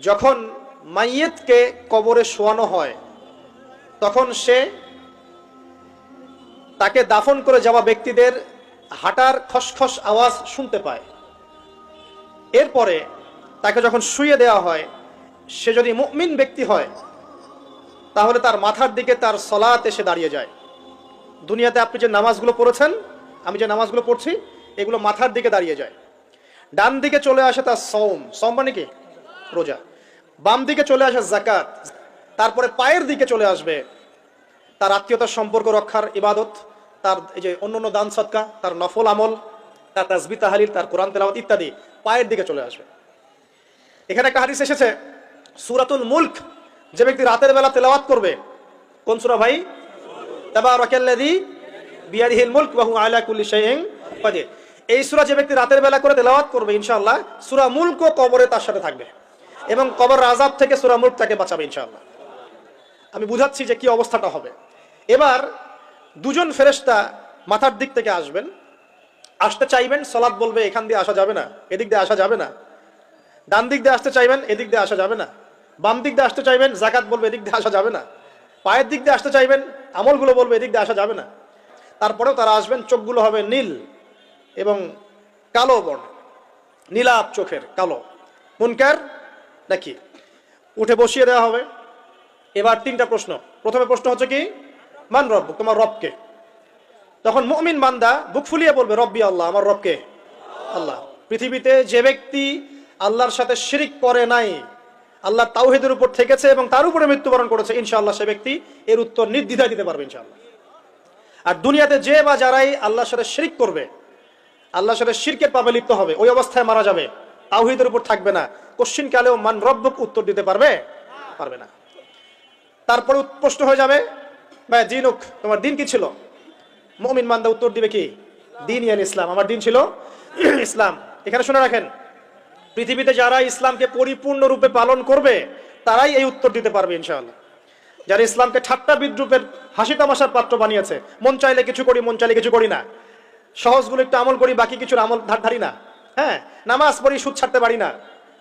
যখন মাইয়েতকে কবরে শোয়ানো হয় তখন সে তাকে দাফন করে যাওয়া ব্যক্তিদের হাঁটার খসখস আওয়াজ শুনতে পায়। এরপরে তাকে যখন শুইয়ে দেওয়া হয়, সে যদি মুমিন ব্যক্তি হয় তাহলে তার মাথার দিকে তার সলাত এসে দাঁড়িয়ে যায়। দুনিয়াতে আপনি যে নামাজগুলো পড়েছেন, আমি যে নামাজগুলো পড়ছি, এগুলো মাথার দিকে দাঁড়িয়ে যায়। ডান দিকে চলে আসে তার সওম মানে কি? রোজা। বাম দিকে চলে আসে যাকাত। তারপরে পায়ের দিকে চলে আসবে তার আত্মীয়তার সম্পর্ক রক্ষার ইবাদত, তার এই যে অন্যান্য দান সদকা, তার নফল আমল, তার তাসবিহ তাহলিল, তার কোরআন তেলাওয়াত ইত্যাদি পায়ের দিকে চলে আসবে। এখানে একটা হাদিস এসেছে, সূরাতুল মুলক যে ব্যক্তি রাতের বেলা তেলাওয়াত করবে, কোন সূরা ভাই? তাবারাকাল্লাযী বিয়াদিহিল মুলক ওয়া হুয়া আলা কুল্লি শাইইন কাদির। এই সূরা যে ব্যক্তি রাতের বেলা করে তেলাওয়াত করবে, ইনশাআল্লাহ সূরা মুলকও কবরে তার সাথে থাকবে এবং কবর আযাব থেকে সূরা মুলক তাকে বাঁচাবে ইনশাআল্লাহ। আমি বুঝাচ্ছি যে কি অবস্থাটা হবে। এবার দুজন ফেরেশতা মাথার দিক থেকে আসবেন, আসতে চাইবেন, সালাত বলবে এখান দিয়ে আসা যাবে না, এদিক দিয়ে আসা যাবে না। ডান দিক দিয়ে আসতে চাইবেন, এদিক দিয়ে আসা যাবে না। বাম দিক দিয়ে আসতে চাইবেন, যাকাত বলবে এদিক দিয়ে আসা যাবে না। পায়ের দিক দিয়ে আসতে চাইবেন, আমলগুলো বলবে এদিক দিয়ে আসা যাবে না। তারপরেও তারা আসবেন, চোখগুলো হবে নীল এবং কালো বর্ণ, নীলাপ চোখের কালো। মুনকার নাকি? উঠে বসিয়ে দেওয়া হবে। এবার তিনটা প্রশ্ন। প্রথমে প্রশ্ন হচ্ছে কি? মান রব্বুক, তোমার রবকে? তখন মুমিন বান্দা বুক ফুলিয়ে বলবে রব্বি আল্লাহ, আমার রবকে আল্লাহ। পৃথিবীতে যে ব্যক্তি আল্লাহর সাথে শিরিক করে নাই, আল্লাহর তাওহীদের উপর থেকেছে এবং তার উপরে মৃত্যুবরণ করেছে, ইনশাআল্লাহ সে ব্যক্তি এর উত্তর নির্দ্বিধায় দিতে পারবে ইনশাআল্লাহ। আর দুনিয়াতে যে বা যারাই আল্লাহর সাথে শিরিক করবে, আল্লাহর সাথে শিরকের পাপে লিপ্ত হবে, ওই অবস্থায় মারা যাবে, তাওহীদের উপর থাকবে না, কোশ্চিন কালেও মান রব্বুক উত্তর দিতে পারবে না। তারপরে প্রশ্ন হয়ে যাবে ভাই দিনুক, তোমার দিন কি ছিল? মুমিন বান্দা উত্তর দিবে কি? দিন ইয়াল ইসলাম, আমার দিন ছিল ইসলাম। এখানে শুনে রাখেন, পৃথিবীতে যারা ইসলামকে পরিপূর্ণরূপে পালন করবে তারাই এই উত্তর দিতে পারবে ইনশাআল্লাহ। যারা ইসলামকে ঠাট্টা বিদ্রুপের হাসি তামাশার পাত্র বানিয়েছে, মন চাইলে কিছু করি, মন চাইলে কিছু করি না, সহজগুলো একটু আমল করি, বাকি কিছুর আমল ধারি না, হ্যাঁ, নামাজ পড়ি, সুদ ছাড়তে পারি না,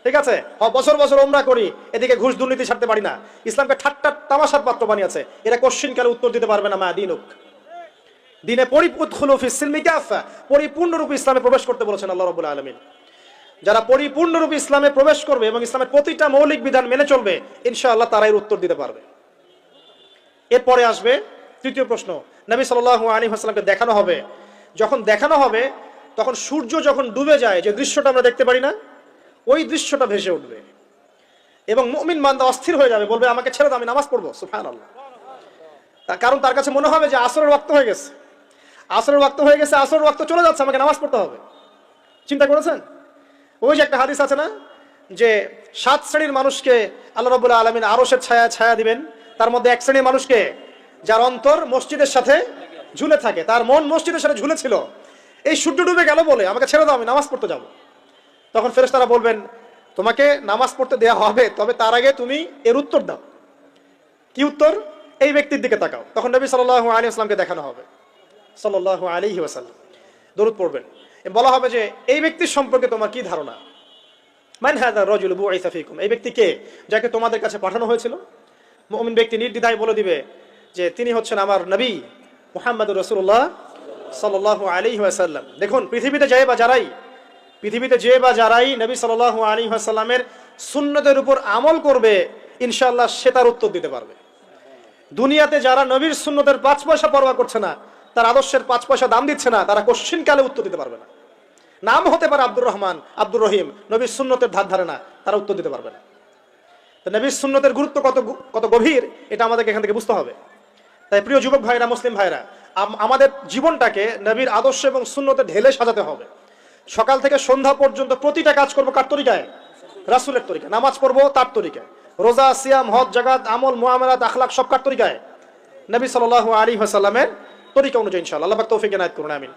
ঠিক আছে, বছর বছর ওমরা করি, এদিকে ঘুষ দুর্নীতি ছাড়তে পারি না, ইসলামকে ঠাট্টা তামাশার পাত্র বানিয়েছে, এরা কোশ্চিন কালে উত্তর দিতে পারবে না মা দিনুক, দিনে পরিপূর্ণরূপে ইসলামে প্রবেশ করতে বলেছেন আল্লাহ রাব্বুল আলামিন। যারা পরিপূর্ণরূপে ইসলামে প্রবেশ করবে এবং ইসলামের প্রতিটা মৌলিক বিধান মেনে চলবে, ইনশাআল্লাহ তারা এর উত্তর দিতে পারবে। এরপরে আসবে তৃতীয় প্রশ্ন। নবী সাল্লাল্লাহু আলাইহি ওয়াসাল্লামকে দেখানো হবে। যখন দেখানো হবে তখন সূর্য যখন ডুবে যায়, যে দৃশ্যটা আমরা দেখতে পারি না, ওই দৃশ্যটা ভেসে উঠবে এবং মুমিন বান্দা অস্থির হয়ে যাবে, বলবে আমাকে ছেড়ে দাও, আমি নামাজ পড়বো। সুবহানাল্লাহ। কারণ তার কাছে মনে হবে যে আসরের ওয়াক্ত হয়ে গেছে, আসরের ওয়াক্ত হয়ে গেছে, আসরের ওয়াক্ত চলে যাচ্ছে, আমাকে নামাজ পড়তে হবে। চিন্তা করেছেন? ওই যে একটা হাদিস আছে না, যে 7 শ্রেণীর মানুষকে আল্লাহ রাব্বুল আলামিন আরশের ছায়া দিবেন। তার মধ্যে এক শ্রেণীর মানুষকে, যার অন্তর মসজিদের সাথে ঝুলে থাকে, তার মন মসজিদের সাথে ঝুলে ছিল, এই সূর্য ডুবে গেল বলে আমাকে ছেড়ে দাও, আমি নামাজ পড়তে যাব। তখন ফেরেশতারা বলবেন তোমাকে নামাজ পড়তে দেয়া হবে, তবে তার আগে তুমি এর উত্তর দাও। কি উত্তর? এই ব্যক্তির দিকে তাকাও। তখন নবী সাল্লাল্লাহু আলাইহি ওয়াসাল্লামকে দেখানো হবে, সাল্লাল্লাহু আলাইহি ওয়াসাল্লাম দরুদ পড়বেন। বলা হবে যে এই ব্যক্তির সম্পর্কে তোমার কি ধারণা? মান হাযা রাজুলু বুইসা ফীকুম, এই ব্যক্তি কে, যাকে তোমাদের কাছে পাঠানো হয়েছিল? মুমিন ব্যক্তি নির্দ্বিধায় বলে দিবে যে তিনি হচ্ছেন আমার নবী মুহাম্মদুর রাসূলুল্লাহ সাল্লাল্লাহু আলাইহি ওয়াসাল্লাম। দেখুন, পৃথিবীতে যে বা যারাই নবী সাল্লাল্লাহু আলাইহি ওয়াসাল্লামের সুন্নতের উপর আমল করবে, ইনশাআল্লাহ সে তার উত্তর দিতে পারবে। দুনিয়াতে যারা নবীর সুন্নতের 5 পয়সা পরোয়া করছে না, তার আদর্শের 5 পয়সা দাম দিচ্ছে না, তারা কোশ্চিন কালে উত্তর দিতে পারবে না। নাম হতে পারে আব্দুর রহমান, আব্দুর রহিম, নবীর সুন্নতের ধার ধারে না, তারা উত্তর দিতে পারবে না। তো নবীর সুন্নতের গুরুত্ব কত গভীর, এটা আমাদেরকে এখান থেকে বুঝতে হবে। তাই প্রিয় যুবক ভাইরা, মুসলিম ভাইরা, আমাদের জীবনটাকে নবীর আদর্শ এবং সুন্নতে ঢেলে সাজাতে হবে। সকাল থেকে সন্ধ্যা পর্যন্ত প্রতিটা কাজ করবো কার তরিকায়? রাসূলের তরিকায়। নামাজ পড়বো তার তরিকায়, রোজা, সিয়াম, হজ, জাকাত, আমল, মুআমালাত, আখলাক সব কার তরিকায়? নবী সাল্লাল্লাহু আলাইহি ওয়াসাল্লামের তরিকা অনুযায়ী ইনশাআল্লাহ। আল্লাহ পাক তৌফিক এনায়েত করুন, আমিন।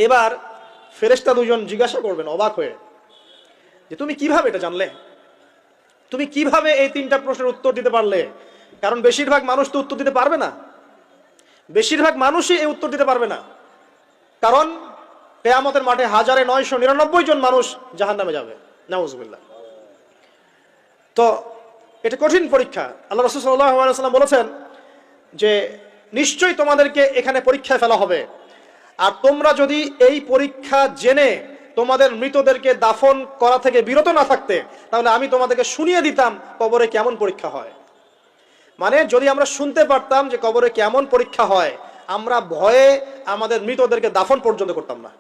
এবার ফেরেশতা দুজন জিজ্ঞাসা করবেন অবাক হয়ে যে তুমি কিভাবে এটা জানলে, তুমি কিভাবে এই 3টা প্রশ্নের উত্তর দিতে পারলে? কারণ বেশিরভাগ মানুষ তো উত্তর দিতে পারবে না, বেশিরভাগ মানুষই এই উত্তর দিতে পারবে না। কারণ কিয়ামতের মাঠে 1999 জন মানুষ জাহান্নামে যাবে, নাউজুবিল্লাহ। তো এটা কঠিন পরীক্ষা। আল্লাহ রাসূল সাল্লাল্লাহু আলাইহি ওয়াসাল্লাম বলেছেন যে নিশ্চয়ই তোমাদেরকে এখানে পরীক্ষায় ফেলা হবে, আর তোমরা যদি এই পরীক্ষা জেনে তোমাদের মৃতদেরকে দাফন করা থেকে বিরত না থাকতে, তাহলে আমি তোমাদেরকে শুনিয়ে দিতাম কবরে কেমন পরীক্ষা হয়। মানে যদি আমরা শুনতে পারতাম যে কবরে কেমন পরীক্ষা হয়, আমরা ভয়ে আমাদের মৃতদেরকে দাফন পর্যন্ত করতাম না।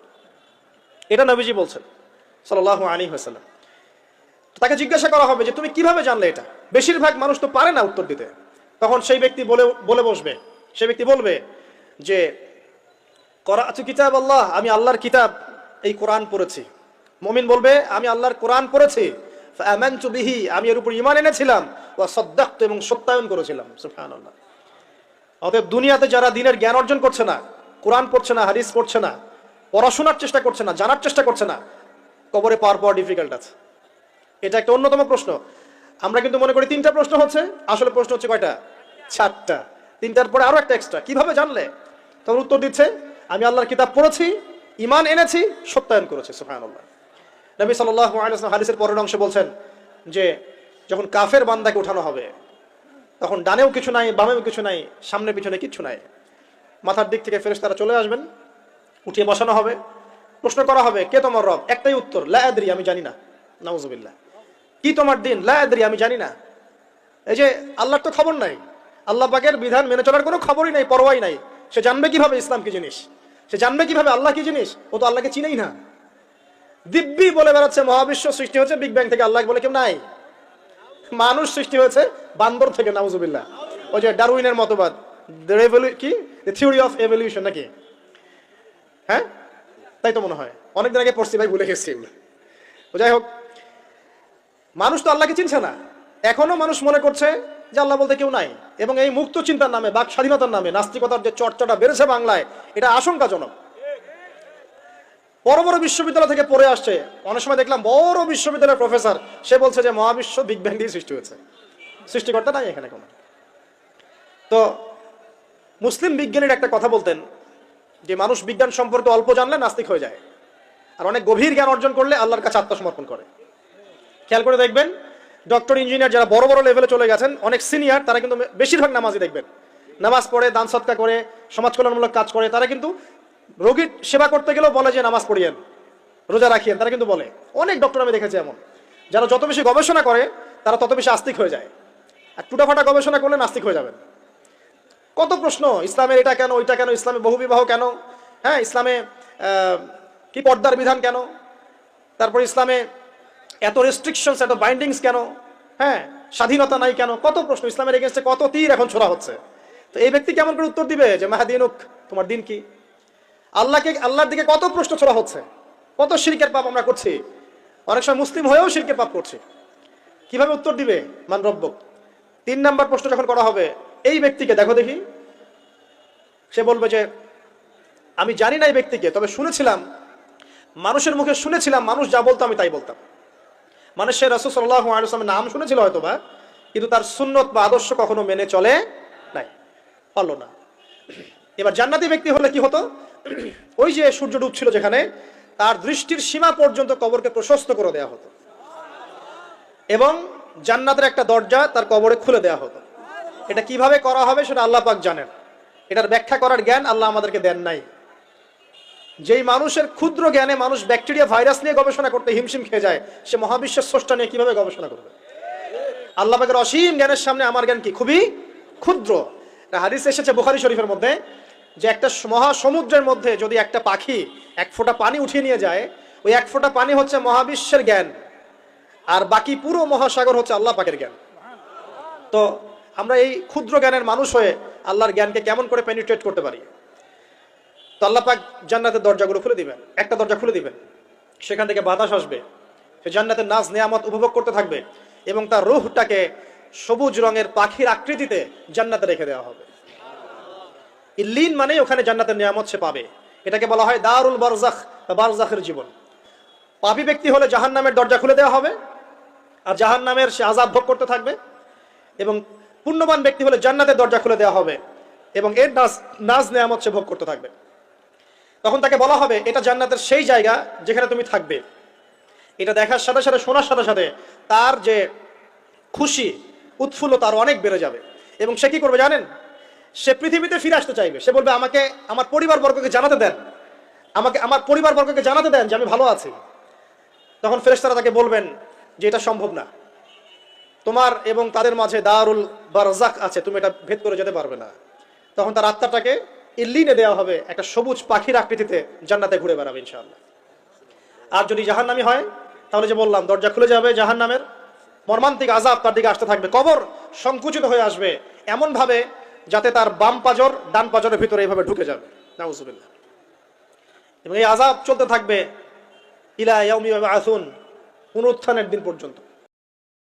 এটা নবীজি বলছেন সাল্লাল্লাহু আলাইহি ওয়াসাল্লাম। তাকে জিজ্ঞাসা করা হবে যে তুমি কিভাবে জানলে এটা? বেশিরভাগ মানুষ তো পারে না উত্তর দিতে। তখন সেই ব্যক্তি বলে বসবে, সেই ব্যক্তি বলবে যে করাতু কিতাব আল্লাহ, আমি আল্লাহর কিতাব এই কোরআন পড়েছি। মুমিন বলবে আমি আল্লাহর কোরআন পড়েছি, ফাআমানতু বিহি, আমি এর উপর ঈমান এনেছিলাম, ওয়া সাদ্দাকতু, এবং সত্যায়ন করেছিলাম। সুবহানাল্লাহ। অতএব দুনিয়াতে যারা দ্বীনের জ্ঞান অর্জন করছে না, কোরআন পড়ছে না, হাদিস পড়ছে না, পড়াশোনার চেষ্টা করছে না, জানার চেষ্টা করছে না, কবরে পাওয়ার ডিফিকাল্ট আছে। এটা একটা অন্যতম প্রশ্ন। আমরা কিন্তু মনে করি 3টা প্রশ্ন হচ্ছে, আসলে প্রশ্ন হচ্ছে কয়টা? 4টা। 3টার পরে আরো একটা এক্সট্রা। কিভাবে জানলে? তখন উত্তর দিচ্ছে আমি আল্লাহর কিতাব পড়েছি, ঈমান এনেছি, সত্যায়ন করেছি। সুবহানাল্লাহ। নবী সাল্লাল্লাহু আলাইহি ওয়াসাল্লাম হাদিসের পরের অংশে বলছেন যে যখন কাফের বান্দাকে উঠানো হবে, তখন ডানেও কিছু নাই, বামেও কিছু নাই, সামনে পিছনে কিচ্ছু নাই। মাথার দিক থেকে ফেরেশতারা চলে আসবেন, উঠিয়ে বসানো হবে, প্রশ্ন করা হবে কে তোমার রব? একটাই উত্তর, লা আদরি, আমি জানি না। নাউযুবিল্লাহ। কি তোমার দিন? লা আদরি, আমি জানি না। এই যে আল্লাহর তো খবর নাই, আল্লাহ পাকের বিধান মেনে চলার কোনো খবরই নাই, পরোয়াই নাই। সে জানবে কিভাবে ইসলাম কি জিনিস? সে জানবে কিভাবে আল্লাহ কি জিনিস? ও তো আল্লাহকে চিনেই না। দিব্যি বলে বেড়াচ্ছে মহাবিশ্ব সৃষ্টি হচ্ছে বিগ ব্যাং থেকে, আল্লাহ বলে কেউ নাই। মানুষ সৃষ্টি হয়েছে বান্দর থেকে, নাউযুবিল্লাহ। ওই যে ডারউইনের মতবাদ, কি থিওরি অফ এভলিউশন নাকি? হ্যাঁ, তাই তো মনে হয়, অনেকদিন আগে পড়ছি ভাই, ভুলে গেছি এগুলো। যাই হোক, মানুষ তো আল্লাহকে চিনছে না। এখনো মানুষ মনে করছে যে আল্লাহ বলতে কেউ নাই, এবং এই মুক্ত চিন্তার নামে, বাক স্বাধীনতার নামে নাস্তিকতার যে চর্চাটা বেড়েছে বাংলায়, এটা আশঙ্কাজনক। বড় বড় বিশ্ববিদ্যালয় থেকে পড়ে আসছে, অনেক সময় দেখলাম বড় বিশ্ববিদ্যালয়ের প্রফেসর, সে বলছে যে মহাবিশ্ব বিগ ব্যাং দিয়ে সৃষ্টি হয়েছে, সৃষ্টিকর্তা নাই এখানে কোনো। তো মুসলিম বিজ্ঞানীর একটা কথা বলতেন যে মানুষ বিজ্ঞান সম্পর্কে অল্প জানলে নাস্তিক হয়ে যায়, আর অনেক গভীর জ্ঞান অর্জন করলে আল্লাহর কাছে আত্মসমর্পণ করে। খেয়াল করে দেখবেন, ডক্টর, ইঞ্জিনিয়ার যারা বড় বড় লেভেলে চলে গেছেন, অনেক সিনিয়র, তারা কিন্তু বেশিরভাগ নামাজি দেখবেন, নামাজ পড়ে, দান সৎকা করে, সমাজ কল্যাণমূলক কাজ করে। তারা কিন্তু রোগীর সেবা করতে গেলেও বলে যে নামাজ পড়িয়েন, রোজা রাখিয়েন, তারা কিন্তু বলে। অনেক ডক্টর আমি দেখেছি এমন, যারা যত বেশি গবেষণা করে তারা তত বেশি আস্তিক হয়ে যায়, আর টুটাফাটা গবেষণা করলে নাস্তিক হয়ে যাবেন। কত প্রশ্ন, ইসলামের এটা কেন, ওইটা কেন, ইসলামে বহুবিবাহ কেন, হ্যাঁ, ইসলামে কি পর্দার বিধান কেন, তারপর ইসলামে এত রেস্ট্রিকশনস, এত বাইন্ডিংস কেন, হ্যাঁ, স্বাধীনতা নাই কেন, কত প্রশ্ন। ইসলামের এগেইনস্টে কত তীর এখন ছোড়া হচ্ছে। তো এই ব্যক্তি কেমন করে উত্তর দিবে যে মাহাদিনুক, তোমার দিন কি? আল্লাহর দিকে কত প্রশ্ন ছোড়া হচ্ছে, কত শিরকের পাপ আমরা করছি, অনেক সময় মুসলিম হয়েও শিরকের পাপ করছি। কিভাবে উত্তর দিবে মান রব্বক? 3 নাম্বার প্রশ্ন যখন করা হবে এই ব্যক্তিকে, দেখো দেখি, সে বলবে যে আমি জানি না এই ব্যক্তিকে, তবে শুনেছিলাম, মানুষের মুখে শুনেছিলাম, মানুষ যা বলতো আমি তাই বলতাম। মানে সে রাসূল সাল্লাল্লাহু আলাইহি ওয়াসাল্লামের নাম শুনেছিল হয়তোবা, কিন্তু তার সুন্নত বা আদর্শ কখনো মেনে চলে নাই, পারলো না। এবার জান্নাতি ব্যক্তি হলে কি হতো? ওই যে সূর্য ডুবছিল যেখানে, তার দৃষ্টির সীমা পর্যন্ত কবরকে প্রশস্ত করে দেওয়া হতো, এবং জান্নাতের একটা দরজা তার কবরে খুলে দেওয়া হতো। এটা কিভাবে করা হবে সেটা আল্লাহ পাক জানেন, এটার ব্যাখ্যা করার জ্ঞান আল্লাহ আমাদেরকে দেন নাই। যেই মানুষের ক্ষুদ্র জ্ঞানে মানুষ ব্যাকটেরিয়া ভাইরাস নিয়ে গবেষণা করতে হিমশিম খেয়ে যায়, সে মহাবিশ্বের স্রষ্টা নিয়ে কিভাবে গবেষণা করবে? আল্লাহ পাকের অসীম জ্ঞানের সামনে আমার জ্ঞান কি? খুবই ক্ষুদ্র। হাদিস এসেছে বুখারী শরীফের মধ্যে যে একটা মহাসমুদ্রের মধ্যে যদি একটা পাখি 1 ফোঁটা পানি উঠিয়ে নিয়ে যায়, ওই 1 ফোঁটা পানি হচ্ছে মহাবিশ্বের জ্ঞান, আর বাকি পুরো মহাসাগর হচ্ছে আল্লাহ পাকের জ্ঞান। তো আমরা এই ক্ষুদ্র জ্ঞানের মানুষ হয়ে আল্লাহর জ্ঞানকে কেমন করে পেনিট্রেট করতে পারি? তো আল্লাহ পাক জান্নাতের দরজাগুলো খুলে দিবেন, একটা দরজা খুলে দিবেন, সেখান থেকে বাতাস আসবে, সে জান্নাতের নাজ নেয়ামত উপভোগ করতে থাকবে, এবং তার রূহটাকে সবুজ রঙের পাখির আকৃতিতে জান্নাতে রেখে দেওয়া হবে। ইল্লিন মানে ওখানে জান্নাতের নিয়ামত সে পাবে। এটাকে বলা হয় দারুল বারজাখ বা বারজাখের জীবন। পাপী ব্যক্তি হলে জাহান্নামের দরজা খুলে দেওয়া হবে, আর জাহান্নামের সে আযাব ভোগ করতে থাকবে, এবং পুণ্যবান ব্যক্তি হলে জান্নাতের দরজা খুলে দেওয়া হবে, এবং এর নাজ নিয়ামত সে ভোগ করতে থাকবে। তখন তাকে বলা হবে এটা জান্নাতের সেই জায়গা যেখানে তুমি থাকবে। এটা দেখার সাথে সাথে, শোনার সাথে সাথে তার যে খুশি, উৎফুল্লতা আরো অনেক বেড়ে যাবে। এবং সে কি করবে জানেন? সে পৃথিবীতে ফিরে আসতে চাইবে। সে বলবে, আমাকে আমার পরিবারবর্গকে জানাতে দেন, আমাকে আমার পরিবারবর্গকে জানাতে দেন যে আমি ভালো আছি। তখন ফেরেশতারা তাকে বলবেন যে এটা সম্ভব না, তোমার এবং তাদের মাঝে দারুল বারজাক আছে, তুমি এটা ভেদ করে যেতে পারবে না। তখন তার আত্মাটাকে ইল্লিনে দেওয়া হবে, একটা সবুজ পাখির আকৃতিতে জান্নাতে ঘুরে বেড়াবে ইনশাআল্লাহ। আর যদি জাহান্নামী হয়, তাহলে যে বললাম, দরজা খুলে যাবে জাহান্নামের, মর্মান্তিক আযাব তার দিকে আসতে থাকবে, কবর সংকুচিত হয়ে আসবে এমন ভাবে যাতে তার বাম পাজর ডান পাজরের ভিতরে এইভাবে ঢুকে যাবে, নাউযুবিল্লাহ। এবং এই আযাব চলতে থাকবে ইলা ইয়াউমি ইউবআসুন, পুনরুত্থানের দিন পর্যন্ত।